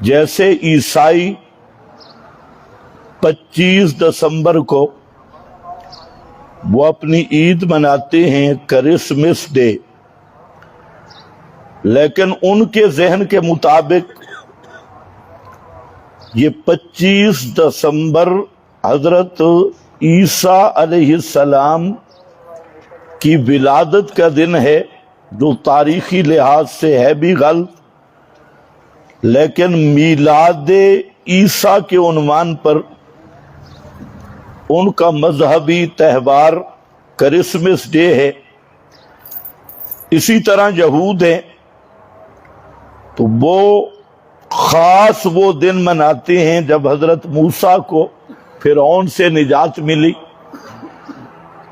جیسے عیسائی 25 دسمبر کو وہ اپنی عید مناتے ہیں کرسمس ڈے، لیکن ان کے ذہن کے مطابق یہ 25 دسمبر حضرت عیسیٰ علیہ السلام کی ولادت کا دن ہے، جو تاریخی لحاظ سے ہے بھی غلط، لیکن میلاد عیسیٰ کے عنوان پر ان کا مذہبی تہوار کرسمس ڈے ہے۔ اسی طرح یہود ہیں تو وہ خاص وہ دن مناتے ہیں جب حضرت موسیٰ کو فرعون سے نجات ملی،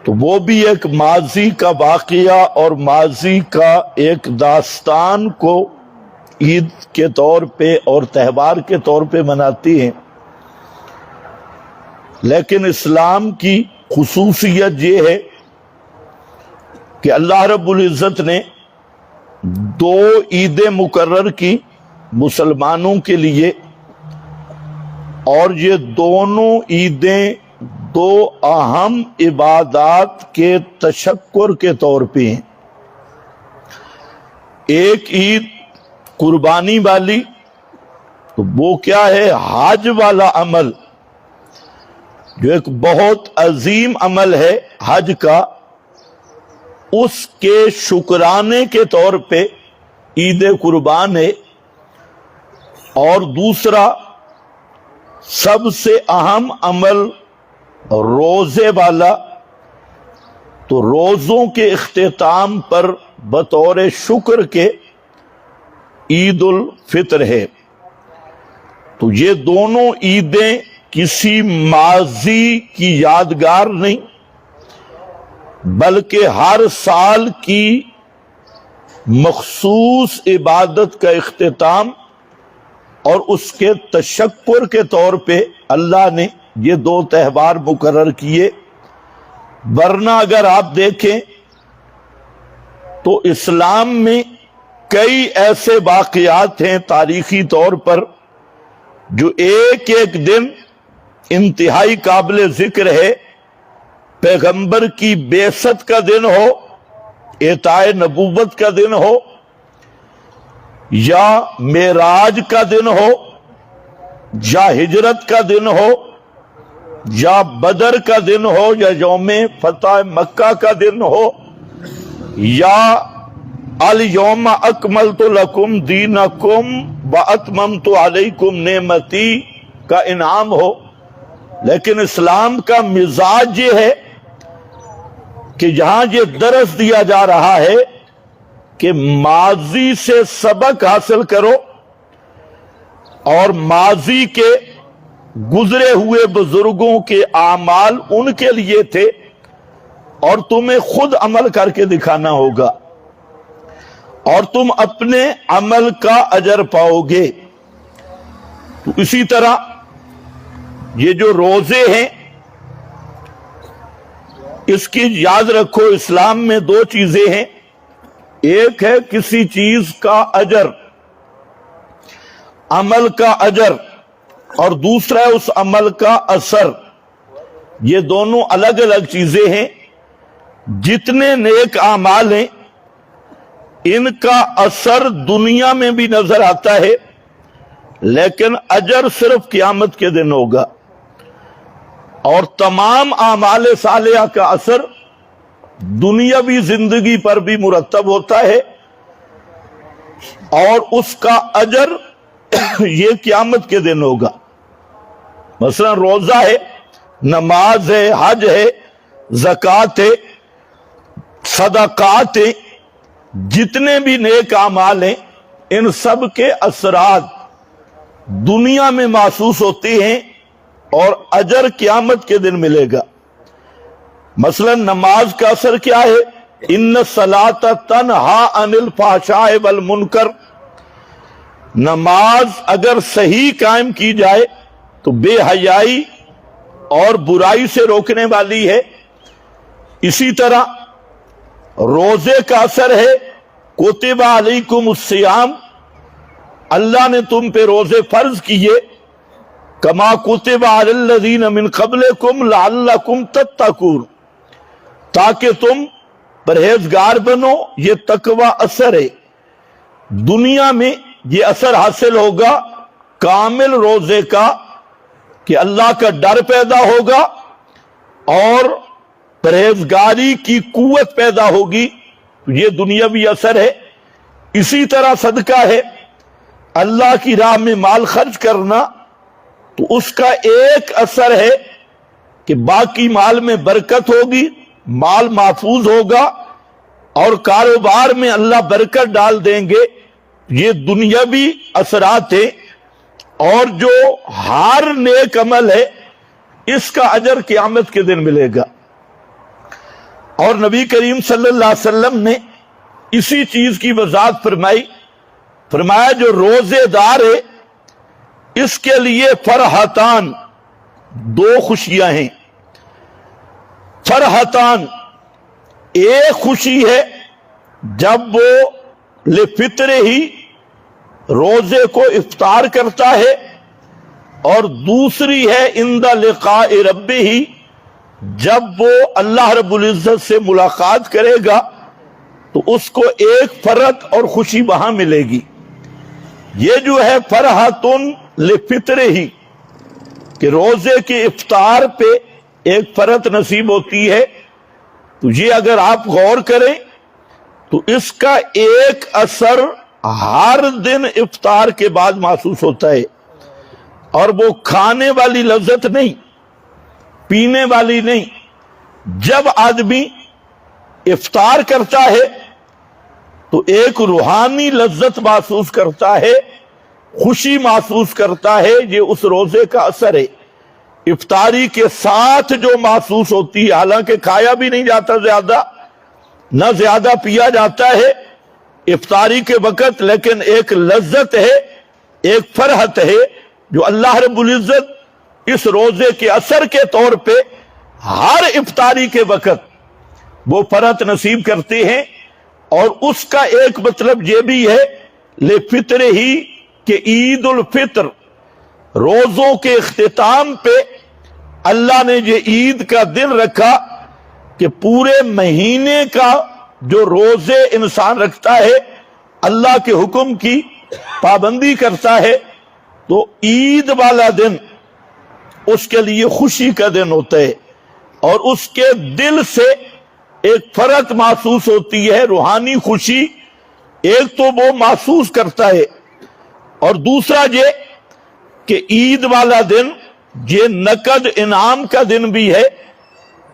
تو وہ بھی ایک ماضی کا واقعہ اور ماضی کا ایک داستان کو عید کے طور پہ اور تہوار کے طور پہ مناتی ہیں۔ لیکن اسلام کی خصوصیت یہ ہے کہ اللہ رب العزت نے 2 عیدیں مقرر کی مسلمانوں کے لیے، اور یہ دونوں عیدیں 2 اہم عبادات کے تشکر کے طور پہ ہیں۔ ایک عید قربانی والی، تو وہ کیا ہے؟ حج والا عمل، جو ایک بہت عظیم عمل ہے حج کا، اس کے شکرانے کے طور پہ عید قربان ہے۔ اور دوسرا سب سے اہم عمل روزے والا، تو روزوں کے اختتام پر بطور شکر کے عید الفطر ہے۔ تو یہ دونوں عیدیں کسی ماضی کی یادگار نہیں، بلکہ ہر سال کی مخصوص عبادت کا اختتام اور اس کے تشکر کے طور پہ اللہ نے یہ 2 تہوار مقرر کیے۔ ورنہ اگر آپ دیکھیں تو اسلام میں کئی ایسے واقعات ہیں تاریخی طور پر جو ایک ایک دن انتہائی قابل ذکر ہے۔ پیغمبر کی بعثت کا دن ہو، اعطاء نبوت کا دن ہو، یا معراج کا دن ہو، یا ہجرت کا دن ہو، یا بدر کا دن ہو، یا یوم فتح مکہ کا دن ہو، یا الیوم اکملت لکم دینکم واتممت علیکم نعمتی کا انعام ہو۔ لیکن اسلام کا مزاج یہ ہے کہ یہاں یہ درس دیا جا رہا ہے کہ ماضی سے سبق حاصل کرو، اور ماضی کے گزرے ہوئے بزرگوں کے اعمال ان کے لیے تھے، اور تمہیں خود عمل کر کے دکھانا ہوگا، اور تم اپنے عمل کا اجر پاؤ گے۔ تو اسی طرح یہ جو روزے ہیں، اس کی یاد رکھو، اسلام میں 2 چیزیں ہیں۔ ایک ہے کسی چیز کا اجر، عمل کا اجر، اور دوسرا ہے اس عمل کا اثر۔ یہ دونوں الگ الگ چیزیں ہیں۔ جتنے نیک اعمال ہیں ان کا اثر دنیا میں بھی نظر آتا ہے، لیکن اجر صرف قیامت کے دن ہوگا۔ اور تمام اعمال صالحہ کا اثر دنیاوی زندگی پر بھی مرتب ہوتا ہے، اور اس کا اجر یہ قیامت کے دن ہوگا۔ مثلا روزہ ہے، نماز ہے، حج ہے، زکوٰۃ ہے، صدقات ہیں، جتنے بھی نیک اعمال ہیں، ان سب کے اثرات دنیا میں محسوس ہوتے ہیں، اور اجر قیامت کے دن ملے گا۔ مثلا نماز کا اثر کیا ہے؟ ان الصلاۃ تنہی عن الفحشاء والمنکر۔ نماز اگر صحیح قائم کی جائے تو بے حیائی اور برائی سے روکنے والی ہے۔ اسی طرح روزے کا اثر ہے کتب علیکم الصیام، اللہ نے تم پہ روزے فرض کیے کما کتب علی الذین من قبلکم لعلکم تتقون، تاکہ تم پرہیزگار بنو۔ یہ تقوی اثر ہے، دنیا میں یہ اثر حاصل ہوگا کامل روزے کا کہ اللہ کا ڈر پیدا ہوگا اور پرہیزگاری کی قوت پیدا ہوگی، یہ دنیاوی اثر ہے۔ اسی طرح صدقہ ہے، اللہ کی راہ میں مال خرچ کرنا، تو اس کا ایک اثر ہے کہ باقی مال میں برکت ہوگی، مال محفوظ ہوگا اور کاروبار میں اللہ برکت ڈال دیں گے۔ یہ دنیاوی اثرات ہیں، اور جو ہر نیک عمل ہے اس کا اجر قیامت کے دن ملے گا۔ اور نبی کریم صلی اللہ علیہ وسلم نے اسی چیز کی وضاحت فرمایا جو روزے دار ہے اس کے لیے فرحتان، دو خوشیاں ہیں۔ فرحتان، ایک خوشی ہے جب وہ لفطر ہی روزے کو افطار کرتا ہے، اور دوسری ہے عند لقاء ربہ، جب وہ اللہ رب العزت سے ملاقات کرے گا تو اس کو ایک فرحت اور خوشی وہاں ملے گی۔ یہ جو ہے فرحتن لفطر ہی، کہ روزے کے افطار پہ ایک فرحت نصیب ہوتی ہے، تو یہ اگر آپ غور کریں تو اس کا ایک اثر ہر دن افطار کے بعد محسوس ہوتا ہے، اور وہ کھانے والی لذت نہیں، پینے والی نہیں۔ جب آدمی افطار کرتا ہے تو ایک روحانی لذت محسوس کرتا ہے، خوشی محسوس کرتا ہے، یہ اس روزے کا اثر ہے۔ افطاری کے ساتھ جو محسوس ہوتی ہے، حالانکہ کھایا بھی نہیں جاتا زیادہ، نہ زیادہ پیا جاتا ہے افطاری کے وقت، لیکن ایک لذت ہے، ایک فرحت ہے جو اللہ رب العزت اس روزے کے اثر کے طور پہ ہر افطاری کے وقت وہ فرحت نصیب کرتے ہیں۔ اور اس کا ایک مطلب یہ بھی ہے لفطر ہی، کہ عید الفطر، روزوں کے اختتام پہ اللہ نے یہ عید کا دن رکھا کہ پورے مہینے کا جو روزے انسان رکھتا ہے، اللہ کے حکم کی پابندی کرتا ہے، تو عید والا دن اس کے لیے خوشی کا دن ہوتا ہے، اور اس کے دل سے ایک فرحت محسوس ہوتی ہے، روحانی خوشی ایک تو وہ محسوس کرتا ہے، اور دوسرا یہ کہ عید والا دن یہ نقد انعام کا دن بھی ہے،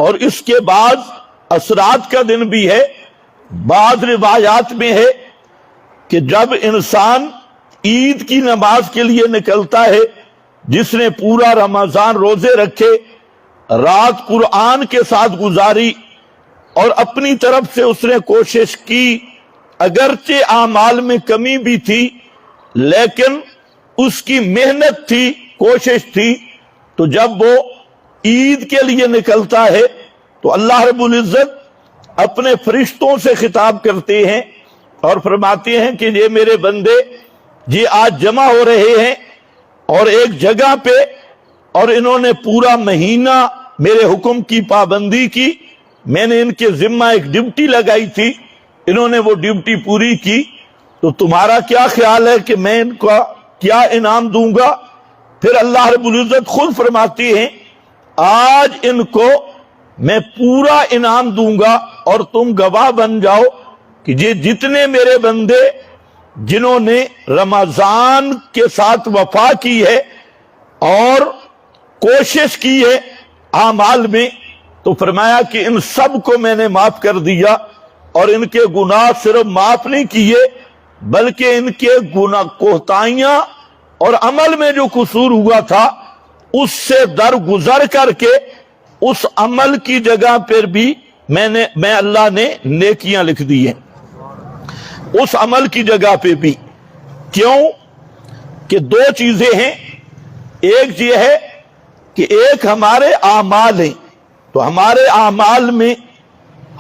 اور اس کے بعد اثرات کا دن بھی ہے۔ بعض روایات میں ہے کہ جب انسان عید کی نماز کے لیے نکلتا ہے، جس نے پورا رمضان روزے رکھے، رات قرآن کے ساتھ گزاری، اور اپنی طرف سے اس نے کوشش کی، اگرچہ اعمال میں کمی بھی تھی لیکن اس کی محنت تھی، کوشش تھی، تو جب وہ عید کے لیے نکلتا ہے تو اللہ رب العزت اپنے فرشتوں سے خطاب کرتے ہیں اور فرماتے ہیں کہ یہ میرے بندے یہ آج جمع ہو رہے ہیں اور ایک جگہ پہ، اور انہوں نے پورا مہینہ میرے حکم کی پابندی کی، میں نے ان کے ذمہ ایک ڈیوٹی لگائی تھی، انہوں نے وہ ڈیوٹی پوری کی، تو تمہارا کیا خیال ہے کہ میں ان کا کیا انعام دوں گا؟ پھر اللہ رب العزت خود فرماتے ہیں آج ان کو میں پورا انعام دوں گا، اور تم گواہ بن جاؤ کہ یہ جتنے میرے بندے جنہوں نے رمضان کے ساتھ وفا کی ہے اور کوشش کی ہے اعمال میں، تو فرمایا کہ ان سب کو میں نے معاف کر دیا، اور ان کے گناہ صرف معاف نہیں کیے بلکہ ان کے گناہ کوتاہیاں اور عمل میں جو قصور ہوا تھا اس سے درگزر کر کے اس عمل کی جگہ پر بھی میں اللہ نے نیکیاں لکھ دی ہیں، اس عمل کی جگہ پہ بھی۔ کیوں کہ دو چیزیں ہیں، ایک یہ ہے کہ ایک ہمارے اعمال ہیں، تو ہمارے اعمال میں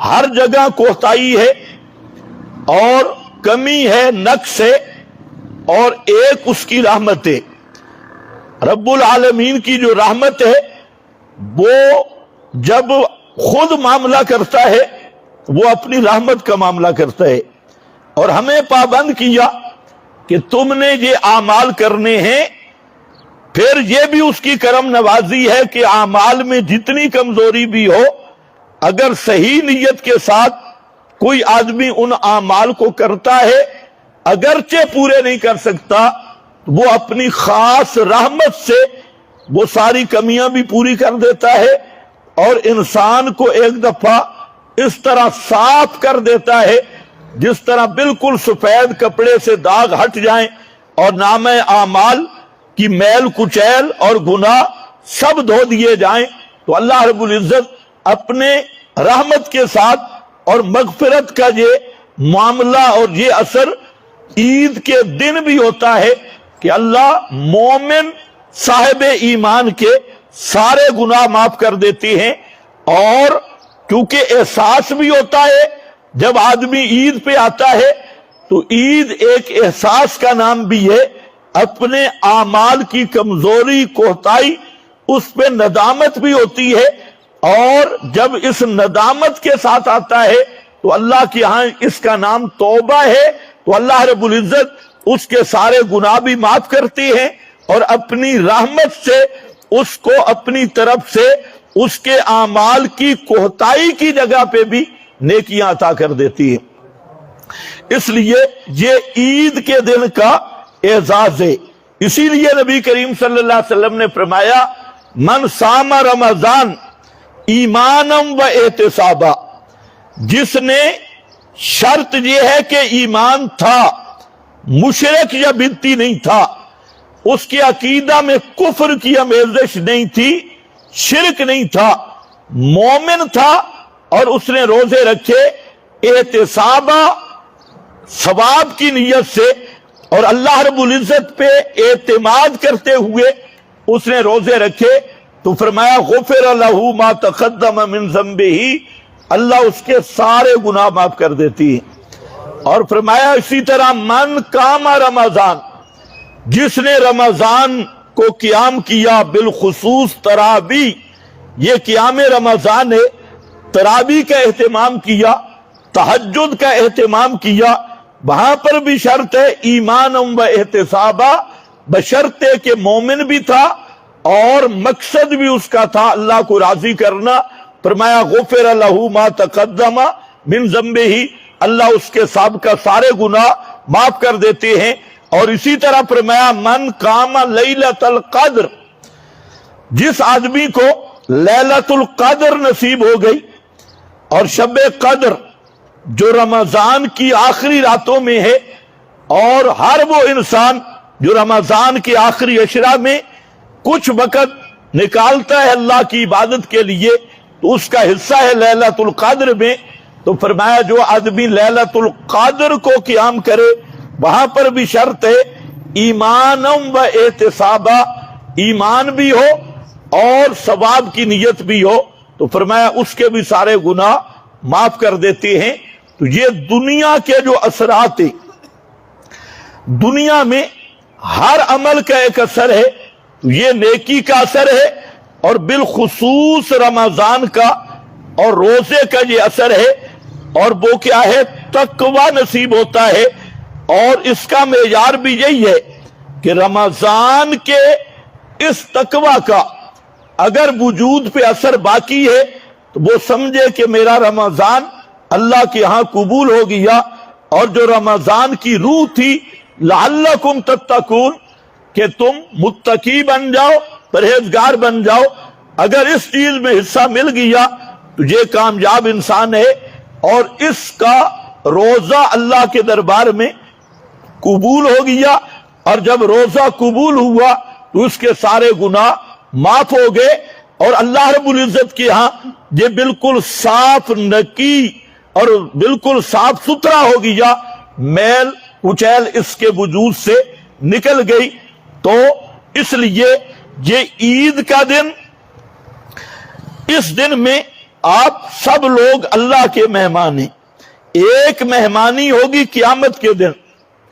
ہر جگہ کوتاہی ہے اور کمی ہے، نقص ہے، اور ایک اس کی رحمت ہے۔ رب العالمین کی جو رحمت ہے وہ جب خود معاملہ کرتا ہے وہ اپنی رحمت کا معاملہ کرتا ہے، اور ہمیں پابند کیا کہ تم نے یہ اعمال کرنے ہیں۔ پھر یہ بھی اس کی کرم نوازی ہے کہ اعمال میں جتنی کمزوری بھی ہو، اگر صحیح نیت کے ساتھ کوئی آدمی ان اعمال کو کرتا ہے، اگرچہ پورے نہیں کر سکتا، وہ اپنی خاص رحمت سے وہ ساری کمیاں بھی پوری کر دیتا ہے، اور انسان کو ایک دفعہ اس طرح صاف کر دیتا ہے جس طرح بالکل سفید کپڑے سے داغ ہٹ جائیں اور نامہ اعمال کی میل کچیل اور گناہ سب دھو دیے جائیں۔ تو اللہ رب العزت اپنے رحمت کے ساتھ اور مغفرت کا یہ معاملہ اور یہ اثر عید کے دن بھی ہوتا ہے کہ اللہ مومن صاحب ایمان کے سارے گناہ معاف کر دیتے ہیں، اور کیونکہ احساس بھی ہوتا ہے جب آدمی عید پہ آتا ہے، تو عید ایک احساس کا نام بھی ہے، اپنے اعمال کی کمزوری کوتاہی اس پہ ندامت بھی ہوتی ہے، اور جب اس ندامت کے ساتھ آتا ہے تو اللہ کے ہاں اس کا نام توبہ ہے، تو اللہ رب العزت اس کے سارے گناہ بھی معاف کرتے ہیں، اور اپنی رحمت سے اس کو اپنی طرف سے اس کے اعمال کی کوتاہی کی جگہ پہ بھی نیکیاں عطا کر دیتی ہیں۔ اس لیے یہ عید کے دن کا اعزاز ہے۔ اسی لیے نبی کریم صلی اللہ علیہ وسلم نے فرمایا من صام رمضان ایمانم و احتسابا، جس نے شرط یہ ہے کہ ایمان تھا، مشرک یا بدعتی نہیں تھا، اس کے عقیدہ میں کفر کی آمیزش نہیں تھی، شرک نہیں تھا، مومن تھا، اور اس نے روزے رکھے احتسابا، ثواب کی نیت سے، اور اللہ رب العزت پہ اعتماد کرتے ہوئے اس نے روزے رکھے، تو فرمایا غفر لہ ما تقدم من ذنبہ، اللہ اس کے سارے گناہ معاف کر دیتی ہے۔ اور فرمایا اسی طرح من قام رمضان، جس نے رمضان کو قیام کیا، بالخصوص تراویح، یہ قیام رمضان ہے، تراویح کا اہتمام کیا، تہجد کا اہتمام کیا، وہاں پر بھی شرط ہے ایمان و احتسابا، بشرطے کہ مومن بھی تھا اور مقصد بھی اس کا تھا اللہ کو راضی کرنا۔ فرمایا غفر لہ ما تقدم من ذنبہ، اللہ اس کے سابقہ سارے گناہ معاف کر دیتے ہیں۔ اور اسی طرح فرمایا من قام لیلۃ القدر، جس آدمی کو لیلۃ القدر نصیب ہو گئی، اور شب قدر جو رمضان کی آخری راتوں میں ہے، اور ہر وہ انسان جو رمضان کے آخری عشرہ میں کچھ وقت نکالتا ہے اللہ کی عبادت کے لیے، تو اس کا حصہ ہے لیلۃ القدر میں۔ تو فرمایا جو آدمی لیلۃ القدر کو قیام کرے، وہاں پر بھی شرط ہے ایمانم و احتسابا، ایمان بھی ہو اور ثواب کی نیت بھی ہو، تو فرمایا اس کے بھی سارے گناہ معاف کر دیتے ہیں۔ تو یہ دنیا کے جو اثرات ہیں، دنیا میں ہر عمل کا ایک اثر ہے، یہ نیکی کا اثر ہے، اور بالخصوص رمضان کا اور روزے کا یہ اثر ہے، اور وہ کیا ہے؟ تقوی نصیب ہوتا ہے۔ اور اس کا معیار بھی یہی ہے کہ رمضان کے اس تقوی کا اگر وجود پہ اثر باقی ہے تو وہ سمجھے کہ میرا رمضان اللہ کے ہاں قبول ہو گیا، اور جو رمضان کی روح تھی لعلکم تتقون، کہ تم متقی بن جاؤ، پرہیزگار بن جاؤ، اگر اس چیز میں حصہ مل گیا تو یہ کامیاب انسان ہے، اور اس کا روزہ اللہ کے دربار میں قبول ہو گیا، اور جب روزہ قبول ہوا تو اس کے سارے گناہ معاف ہو گئے، اور اللہ رب العزت کے ہاں یہ بالکل صاف نقی اور بالکل صاف ستھرا ہو گیا، میل کچیل اس کے وجود سے نکل گئی۔ تو اس لیے یہ عید کا دن، اس دن میں آپ سب لوگ اللہ کے مہمان ہیں۔ ایک مہمانی ہوگی قیامت کے دن،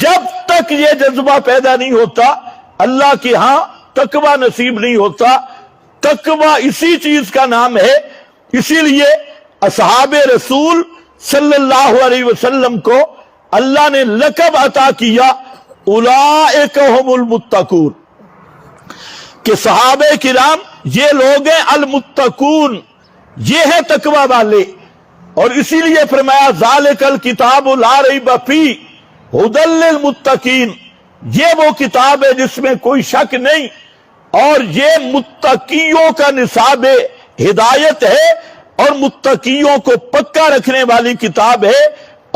جب تک یہ جذبہ پیدا نہیں ہوتا اللہ کے ہاں تقوی نصیب نہیں ہوتا۔ تقوی اسی چیز کا نام ہے، اسی لیے اصحاب رسول صلی اللہ علیہ وسلم کو اللہ نے لقب عطا کیا اولئک هم المتقون، کہ صحابہ کرام یہ لوگ ہیں المتقون، یہ ہے تقوی والے۔ اور اسی لیے فرمایا ذالک الکتاب لا ریب فیہ ھدی للمتقین، یہ وہ کتاب ہے جس میں کوئی شک نہیں، اور یہ متقیوں کا نصاب ہدایت ہے اور متقیوں کو پکا رکھنے والی کتاب ہے۔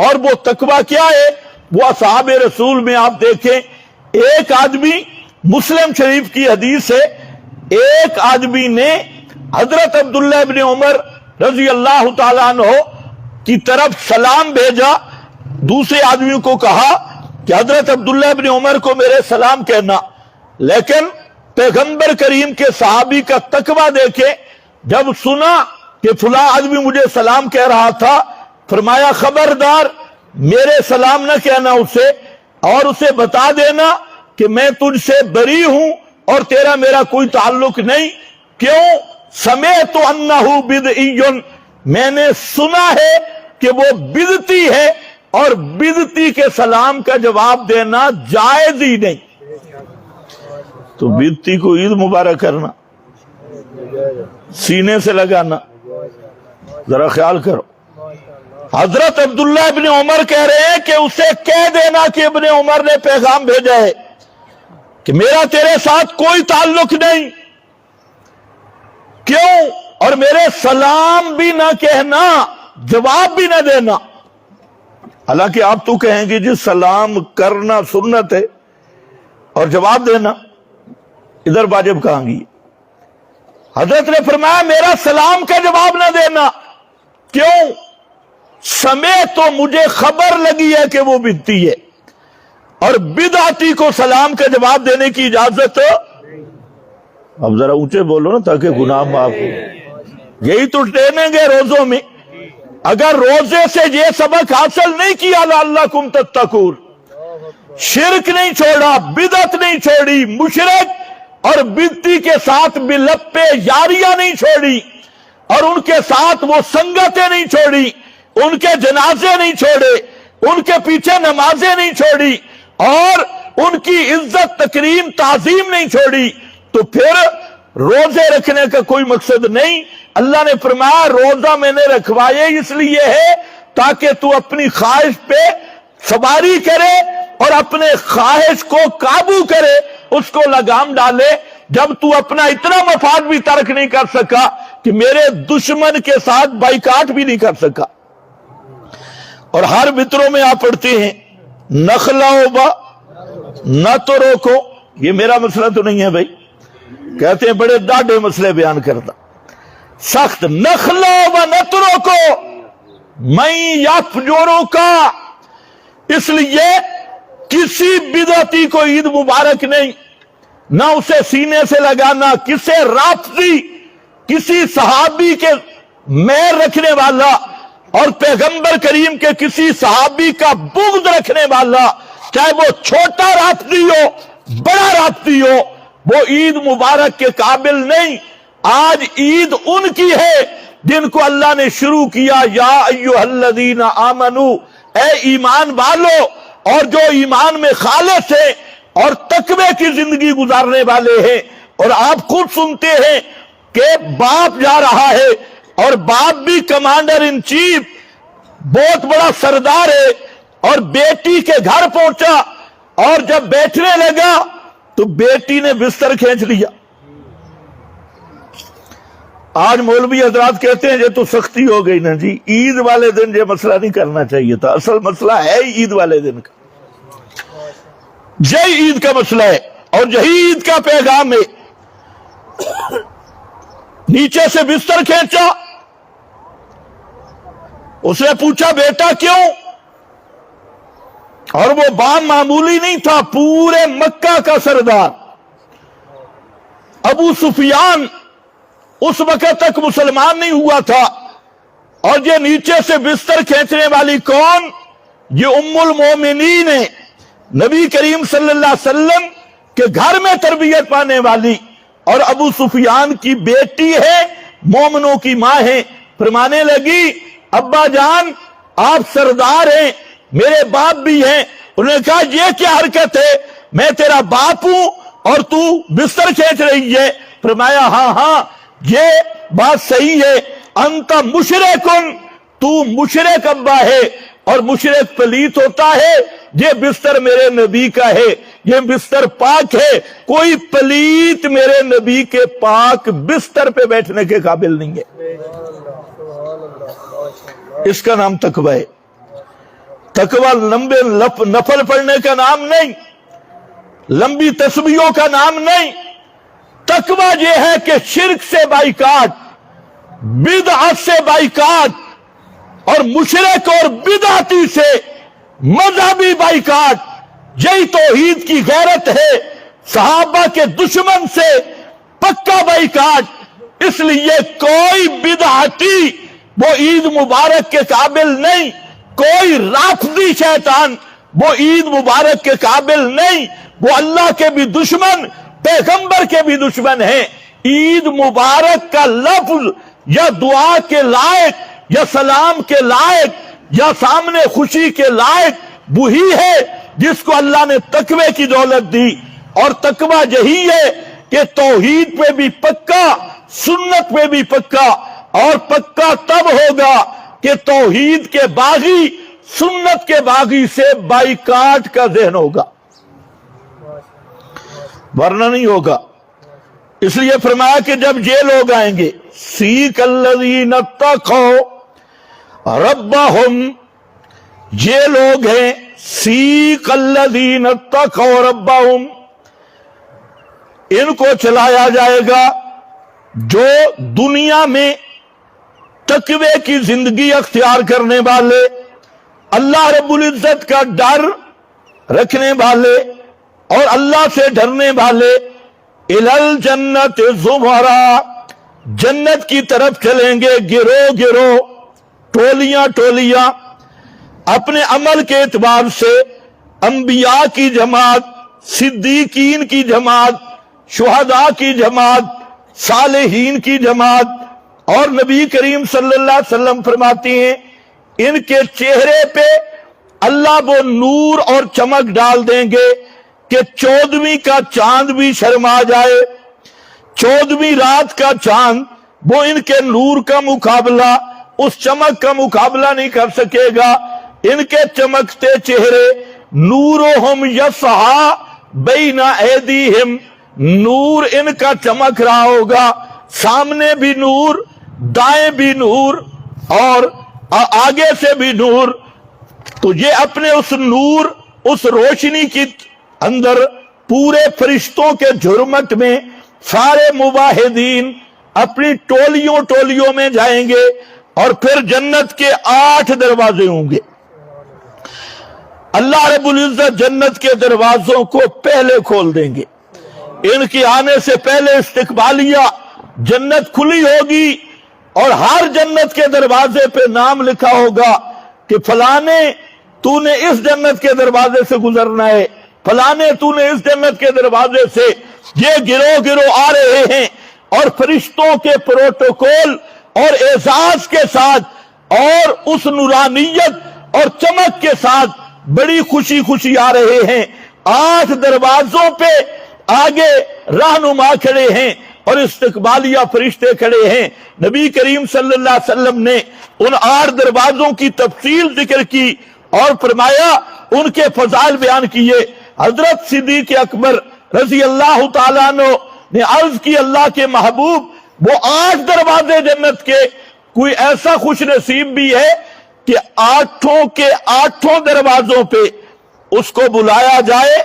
اور وہ تقوی کیا ہے؟ وہ اصحاب رسول میں آپ دیکھیں، ایک آدمی، مسلم شریف کی حدیث ہے، ایک آدمی نے حضرت عبداللہ ابن عمر رضی اللہ تعالیٰ عنہ کی طرف سلام بھیجا، دوسرے آدمی کو کہا کہ حضرت عبداللہ ابن عمر کو میرے سلام کہنا، لیکن پیغمبر کریم کے صحابی کا تقوی دیکھیں، جب سنا کہ فلاں آدمی مجھے سلام کہہ رہا تھا، فرمایا خبردار میرے سلام نہ کہنا اسے، اور اسے بتا دینا کہ میں تجھ سے بری ہوں اور تیرا میرا کوئی تعلق نہیں۔ کیوں؟ سمعت انہ بدعی، میں نے سنا ہے کہ وہ بدعتی ہے، اور بدعتی کے سلام کا جواب دینا جائز ہی نہیں۔ تو بدعتی کو عید مبارک کرنا، سینے سے لگانا، ذرا خیال کرو۔ حضرت عبداللہ ابن عمر کہہ رہے ہیں کہ اسے کہہ دینا کہ ابن عمر نے پیغام بھیجا ہے کہ میرا تیرے ساتھ کوئی تعلق نہیں، کیوں؟ اور میرے سلام بھی نہ کہنا، جواب بھی نہ دینا۔ حالانکہ آپ تو کہیں گے جی سلام کرنا سنت ہے اور جواب دینا ادھر واجب کہاں گی؟ حضرت نے فرمایا میرا سلام کا جواب نہ دینا، کیوں؟ سمے تو مجھے خبر لگی ہے کہ وہ بدعتی ہے، اور بدعتی کو سلام کا جواب دینے کی اجازت۔ اب ذرا اونچے بولو نا تاکہ گناہ معاف ہو۔ یہی تو ٹریننگ ہے روزوں میں، اگر روزے سے یہ سبق حاصل نہیں کیا لعلکم تتقون، شرک نہیں چھوڑا، بدعت نہیں چھوڑی، مشرک اور بدعتی کے ساتھ بلپے یاریاں نہیں چھوڑی، اور ان کے ساتھ وہ سنگتیں نہیں چھوڑی، ان کے جنازے نہیں چھوڑے، ان کے پیچھے نمازیں نہیں چھوڑی، اور ان کی عزت تکریم تعظیم نہیں چھوڑی، تو پھر روزے رکھنے کا کوئی مقصد نہیں۔ اللہ نے فرمایا روزہ میں نے رکھوائے اس لیے ہے تاکہ تو اپنی خواہش پہ سواری کرے اور اپنے خواہش کو قابو کرے، اس کو لگام ڈالے۔ جب تو اپنا اتنا مفاد بھی ترک نہیں کر سکا کہ میرے دشمن کے ساتھ بائیکاٹ بھی نہیں کر سکا۔ اور ہر وطروں میں آپ پڑھتے ہیں نخلاؤ با نہ تو روکو، یہ میرا مسئلہ تو نہیں ہے بھائی، کہتے ہیں بڑے ڈاڈے مسئلے بیان کرتا، سخت نخلاؤ با نہ تو روکو میں یف جوروں کا، اس لیے کسی بدعتی کو عید مبارک نہیں، نہ اسے سینے سے لگانا، کسے رافضی، کسی صحابی کے مہر رکھنے والا اور پیغمبر کریم کے کسی صحابی کا بغض رکھنے والا، چاہے وہ چھوٹا رافضی ہو بڑا رافضی ہو، وہ عید مبارک کے قابل نہیں۔ آج عید ان کی ہے جن کو اللہ نے شروع کیا یا ایھا الذین آمنو، اے ایمان والو، اور جو ایمان میں خالص ہیں اور تقوی کی زندگی گزارنے والے ہیں۔ اور آپ خود سنتے ہیں کہ باپ جا رہا ہے، اور باپ بھی کمانڈر ان چیف، بہت بڑا سردار ہے، اور بیٹی کے گھر پہنچا، اور جب بیٹھنے لگا تو بیٹی نے بستر کھینچ لیا۔ آج مولوی حضرات کہتے ہیں یہ تو سختی ہو گئی نا جی، عید والے دن یہ مسئلہ نہیں کرنا چاہیے تھا، اصل مسئلہ ہے ہی عید والے دن کا، یہی عید کا مسئلہ ہے اور یہی عید کا پیغام ہے۔ نیچے سے بستر کھینچا، اس نے پوچھا بیٹا کیوں؟ اور وہ باپ معمولی نہیں تھا، پورے مکہ کا سردار ابو سفیان اس وقت تک مسلمان نہیں ہوا تھا، اور یہ نیچے سے بستر کھینچنے والی کون؟ یہ ام المومنین ہے، نبی کریم صلی اللہ علیہ وسلم کے گھر میں تربیت پانے والی اور ابو سفیان کی بیٹی ہے، مومنوں کی ماں ہے، فرمانے لگی ابا جان آپ سردار ہیں، میرے باپ بھی ہیں۔ انہوں نے کہا یہ کیا حرکت ہے، میں تیرا باپ ہوں اور تو بستر کھینچ رہی ہے؟ فرمایا ہاں ہاں یہ بات صحیح ہے، انت مشرکن، تو مشرک ابا ہے، اور مشرک پلیت ہوتا ہے، یہ بستر میرے نبی کا ہے، یہ بستر پاک ہے، کوئی پلیت میرے نبی کے پاک بستر پہ بیٹھنے کے قابل نہیں ہے۔ اس کا نام تقوی ہے۔ تقوی لمبے نفل پڑھنے کا نام نہیں، لمبی تسبیحوں کا نام نہیں۔ تقوی یہ ہے کہ شرک سے بائیکاٹ، بدعت سے بائیکاٹ، اور مشرک اور بدعتی سے مذہبی بائیکاٹ، یہی توحید کی غیرت ہے۔ صحابہ کے دشمن سے پکا بائیکاٹ، اس لیے کوئی بدعتی وہ عید مبارک کے قابل نہیں، کوئی رافضی شیطان وہ عید مبارک کے قابل نہیں، وہ اللہ کے بھی دشمن، پیغمبر کے بھی دشمن ہیں۔ عید مبارک کا لفظ یا دعا کے لائق یا سلام کے لائق یا سامنے خوشی کے لائق وہی ہے جس کو اللہ نے تقوی کی دولت دی، اور تقوی یہی ہے کہ توحید پہ بھی پکا، سنت پہ بھی پکا، اور پکا تب ہوگا کہ توحید کے باغی سنت کے باغی سے بائیکاٹ کا ذہن ہوگا، ورنہ نہیں ہوگا۔ اس لیے فرمایا کہ جب یہ لوگ آئیں گے، سیک الذین اتقوا ربہم، یہ لوگ ہیں سیک الذین اتقوا ربہم، ان کو چلایا جائے گا جو دنیا میں تقوی کی زندگی اختیار کرنے والے، اللہ رب العزت کا ڈر رکھنے والے اور اللہ سے ڈرنے والے، الل جنت زمرا، جنت کی طرف چلیں گے گروہ گروہ، ٹولیاں ٹولیاں، اپنے عمل کے اعتبار سے انبیاء کی جماعت، صدیقین کی جماعت، شہداء کی جماعت، صالحین کی جماعت۔ اور نبی کریم صلی اللہ علیہ وسلم فرماتی ہیں ان کے چہرے پہ اللہ وہ نور اور چمک ڈال دیں گے کہ 14ویں کا چاند بھی شرما جائے، 14ویں رات کا چاند وہ ان کے نور کا مقابلہ، اس چمک کا مقابلہ نہیں کر سکے گا۔ ان کے چمکتے چہرے، نورہم یسعی بین ایدیہم، نور ان کا چمک رہا ہوگا، سامنے بھی نور، دائیں بھی نور اور آگے سے بھی نور۔ تو یہ اپنے اس نور، اس روشنی کی اندر پورے فرشتوں کے جھرمٹ میں سارے مواحدین اپنی ٹولیوں ٹولیوں میں جائیں گے، اور پھر جنت کے 8 دروازے ہوں گے۔ اللہ رب العزت جنت کے دروازوں کو پہلے کھول دیں گے، ان کی آنے سے پہلے استقبالیہ جنت کھلی ہوگی، اور ہر جنت کے دروازے پہ نام لکھا ہوگا کہ فلانے تو نے اس جنت کے دروازے سے گزرنا ہے، فلانے تو نے اس جنت کے دروازے سے۔ یہ گروہ گروہ آ رہے ہیں، اور فرشتوں کے پروٹوکول اور اعزاز کے ساتھ اور اس نورانیت اور چمک کے ساتھ بڑی خوشی خوشی آ رہے ہیں۔ 8 دروازوں پہ آگے رہنما کھڑے ہیں اور استقبالیہ فرشتے کھڑے ہیں۔ نبی کریم صلی اللہ علیہ وسلم نے ان 8 دروازوں کی تفصیل ذکر کی اور فرمایا، ان کے فضائل بیان کیے۔ حضرت صدیق اکبر رضی اللہ تعالیٰ عنہ نے عرض کی اللہ کے محبوب، وہ 8 دروازے جنت کے، کوئی ایسا خوش نصیب بھی ہے کہ 8 کے 8 دروازوں پہ اس کو بلایا جائے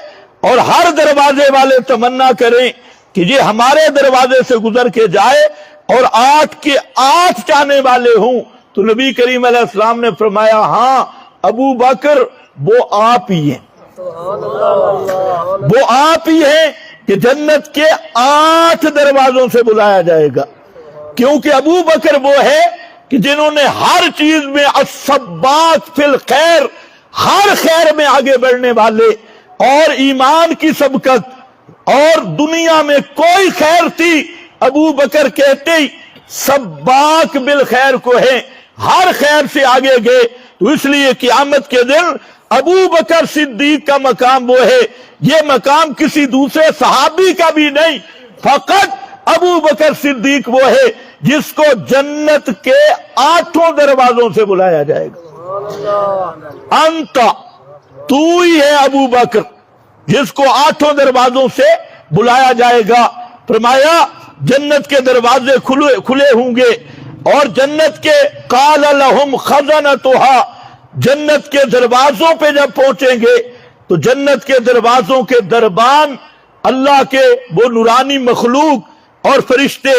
اور ہر دروازے والے تمنا کریں کہ یہ ہمارے دروازے سے گزر کے جائے، اور 8 کے 8 چاہنے والے ہوں؟ تو نبی کریم علیہ السلام نے فرمایا ہاں ابو بکر وہ آپ ہی ہیں، وہ آپ ہی ہیں کہ جنت کے 8 دروازوں سے بلایا جائے گا، کیونکہ ابو بکر وہ ہے کہ جنہوں نے ہر چیز میں السباق فی الخیر، ہر خیر میں آگے بڑھنے والے اور ایمان کی سبقت اور دنیا میں کوئی خیر تھی، ابو بکر کہتے ہی سباق بالخیر کو ہے، ہر خیر سے آگے گئے۔ تو اس لیے قیامت کے دن ابو بکر صدیق کا مقام وہ ہے، یہ مقام کسی دوسرے صحابی کا بھی نہیں، فقط ابو بکر صدیق وہ ہے جس کو جنت کے 8 دروازوں سے بلایا جائے گا۔ انت، تو ہی ہے ابو بکر جس کو 8 دروازوں سے بلایا جائے گا۔ فرمایا جنت کے دروازے کھلے ہوں گے، اور جنت کے قال لہم خزنتها، جنت کے دروازوں پہ جب پہنچیں گے تو جنت کے دروازوں کے دربان اللہ کے وہ نورانی مخلوق اور فرشتے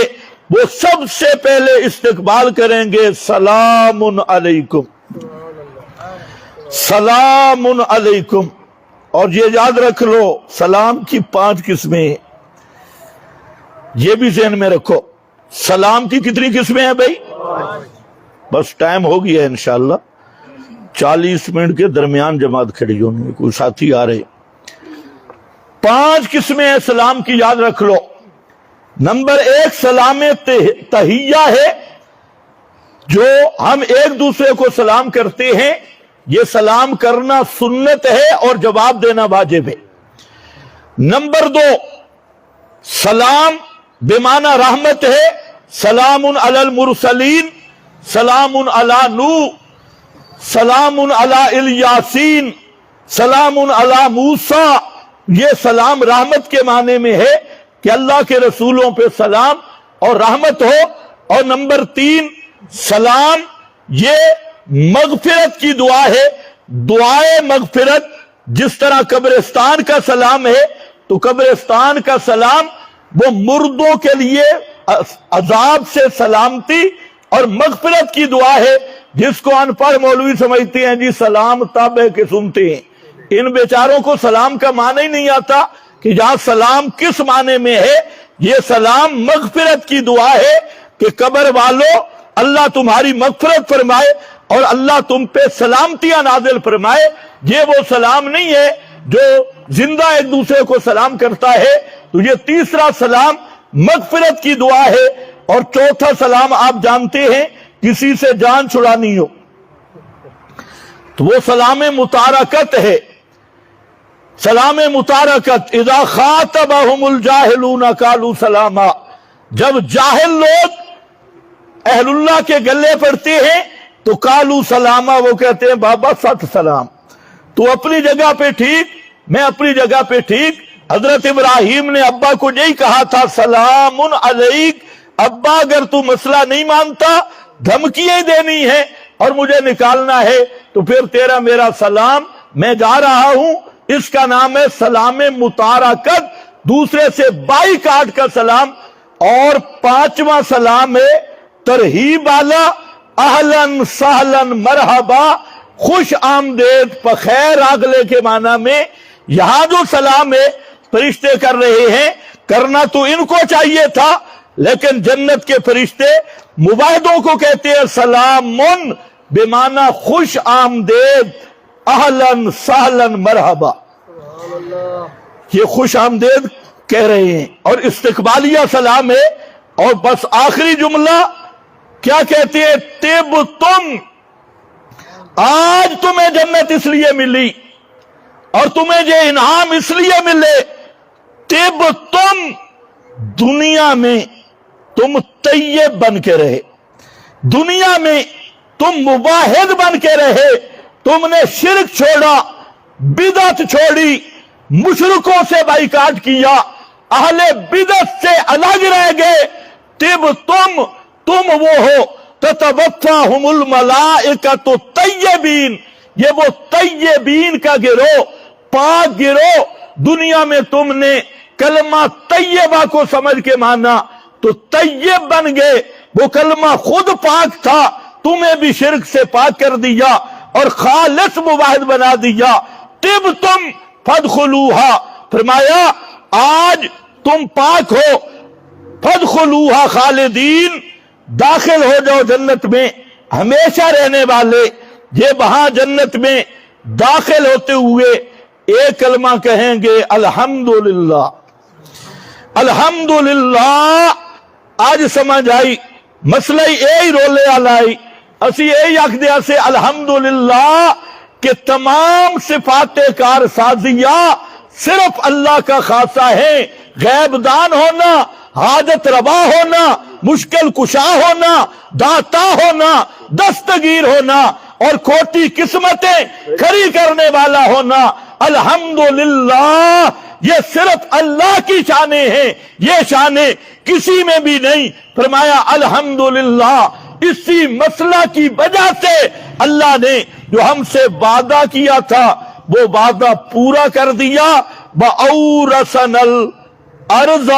وہ سب سے پہلے استقبال کریں گے، سلام علیکم، سلام علیکم۔ اور یہ یاد رکھ لو سلام کی 5 قسمیں ہیں، یہ بھی ذہن میں رکھو۔ سلام کی کتنی قسمیں ہیں بھائی؟ بس ٹائم ہو گیا ہے انشاءاللہ، 40 منٹ کے درمیان جماعت کھڑی ہونی، کوئی ساتھی آ رہے۔ 5 قسمیں ہیں سلام کی، یاد رکھ لو۔ نمبر 1 سلام تحیہ ہے، جو ہم ایک دوسرے کو سلام کرتے ہیں، یہ سلام کرنا سنت ہے اور جواب دینا واجب ہے۔ نمبر 2 سلام بمعنی رحمت ہے، سلام علی المرسلین، سلام علی نوح، سلام علی الیاسین، سلام علی موسیٰ۔ یہ سلام رحمت کے معنی میں ہے کہ اللہ کے رسولوں پہ سلام اور رحمت ہو۔ اور نمبر 3 سلام یہ مغفرت کی دعا ہے، دعائے مغفرت۔ جس طرح قبرستان کا سلام ہے تو قبرستان کا سلام وہ مردوں کے لیے عذاب سے سلامتی اور مغفرت کی دعا ہے، جس کو ان پڑھ مولوی سمجھتے ہیں جی سلام تب ہے کہ سنتے ہیں۔ ان بیچاروں کو سلام کا معنی ہی نہیں آتا کہ جہاں سلام کس معنی میں ہے۔ یہ سلام مغفرت کی دعا ہے کہ قبر والوں اللہ تمہاری مغفرت فرمائے اور اللہ تم پہ سلامتیاں نازل فرمائے۔ یہ وہ سلام نہیں ہے جو زندہ ایک دوسرے کو سلام کرتا ہے۔ تو یہ تیسرا سلام مغفرت کی دعا ہے۔ اور چوتھا سلام آپ جانتے ہیں، کسی سے جان چھڑانی ہو تو وہ سلام متارکت ہے۔ سلام متارکت، اذا خاطبہم الجاہلون قالوا سلاما، جب جاہل لوگ اہل اللہ کے گلے پڑتے ہیں تو قالوا سلاما، وہ کہتے ہیں بابا ست سلام، تو اپنی جگہ پہ ٹھیک، میں اپنی جگہ پہ ٹھیک۔ حضرت ابراہیم نے ابا کو یہی کہا تھا سلام علیک، ابا اگر تو مسئلہ نہیں مانتا، دھمکیاں دینی ہے اور مجھے نکالنا ہے تو پھر تیرا میرا سلام، میں جا رہا ہوں۔ اس کا نام ہے سلام متارکت، دوسرے سے بائی کاٹ کا سلام۔ اور 5واں سلام ہے ترہیب والا، اہلن سہلن مرحبا، خوش آمدید بخیر اگلے کے معنی میں۔ یہاں جو سلام ہے فرشتے کر رہے ہیں، کرنا تو ان کو چاہیے تھا، لیکن جنت کے فرشتے مباہدوں کو کہتے ہیں سلامن بمعنی خوش آمدید، اہلن سہلن مرحبا، یہ خوش آمدید کہہ رہے ہیں۔ اور استقبالیہ سلام ہے۔ اور بس آخری جملہ کیا کہتے ہیں، طب تم، آج تمہیں جنت اس لیے ملی اور تمہیں یہ انعام اس لیے ملے، طب تم، دنیا میں تم طیب بن کے رہے، دنیا میں تم مباہد بن کے رہے، تم نے شرک چھوڑا، بدعت چھوڑی، مشرکوں سے بائیکاٹ کیا، اہل بدعت سے الگ رہ گئے۔ طب تم وہ ہو، تتوفاہم الملائکۃ طیبین، یہ وہ طیبین کا گروہ، پاک گروہ۔ دنیا میں تم نے کلمہ طیبہ کو سمجھ کے مانا تو طیب بن گئے، وہ کلمہ خود پاک تھا، تمہیں بھی شرک سے پاک کر دیا اور خالص مواحد بنا دیا۔ طب تم فادخلوہا، فرمایا آج تم پاک ہو، فادخلوہا خالدین، داخل ہو جاؤ جنت میں ہمیشہ رہنے والے۔ یہ وہاں جنت میں داخل ہوتے ہوئے ایک کلمہ کہیں گے الحمدللہ، الحمدللہ۔ آج سمجھ آئی مسئلہ یہی رولے آلائی، اسی یہی اکدیا سے الحمدللہ کہ تمام صفات کارسازیہ صرف اللہ کا خاصہ ہے۔ غیب دان ہونا، حاجت روا ہونا، مشکل کشا ہونا، داتا ہونا، دستگیر ہونا اور کھوٹی قسمتیں کھڑی کرنے والا ہونا، الحمدللہ یہ صرف اللہ کی شانیں ہیں، یہ شانیں کسی میں بھی نہیں۔ فرمایا الحمدللہ، اسی مسئلہ کی وجہ سے اللہ نے جو ہم سے وعدہ کیا تھا وہ وعدہ پورا کر دیا۔ وَأَوْرَثَنَا الْأَرْضَ،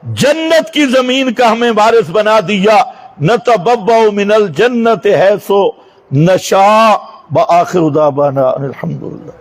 جنت کی زمین کا ہمیں وارث بنا دیا۔ نَتَبَوَّأُ مِنَ الْجَنَّةِ حَيْثُ نَشَاءُ۔ وآخر دعوانا الحمدللہ۔